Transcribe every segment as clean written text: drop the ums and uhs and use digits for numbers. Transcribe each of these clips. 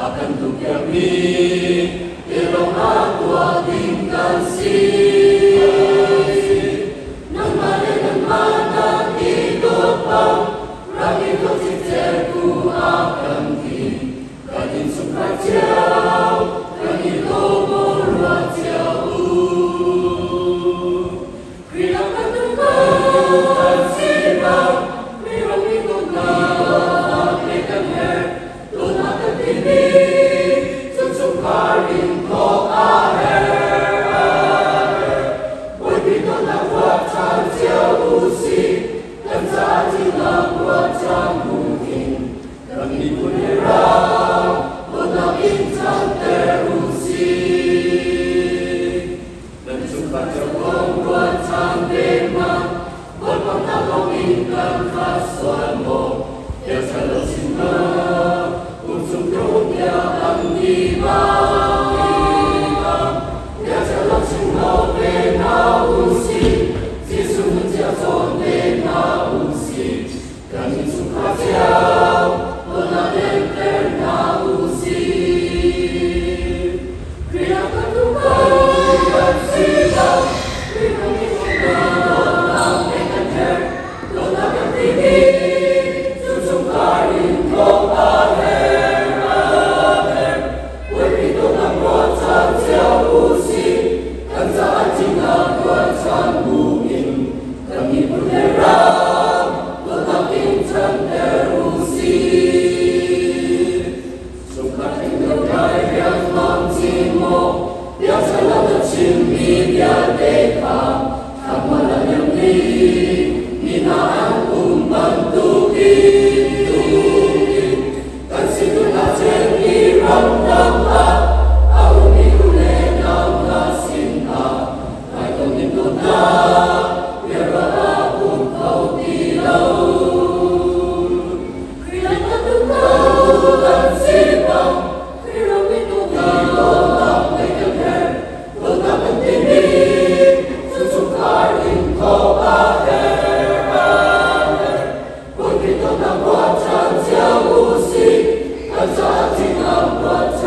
akan tukami ilong aku tingkasi nang mana hidup ragi kecilku akan di kadin suka jauh kami lobor jauh kriakan tukang sibang mirang ikut nak lekan her tunakan ini Karin ko aher,我比多那我长久无息，更扎进了我长不停，让你不能让我那隐藏的呼吸，能触发着我长的梦，我帮他光明跟他算我，要才能行吗？无从容要让你吧。Hãy subscribe cho kênh Ghiền Mì Gõ để không bỏ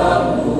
lỡ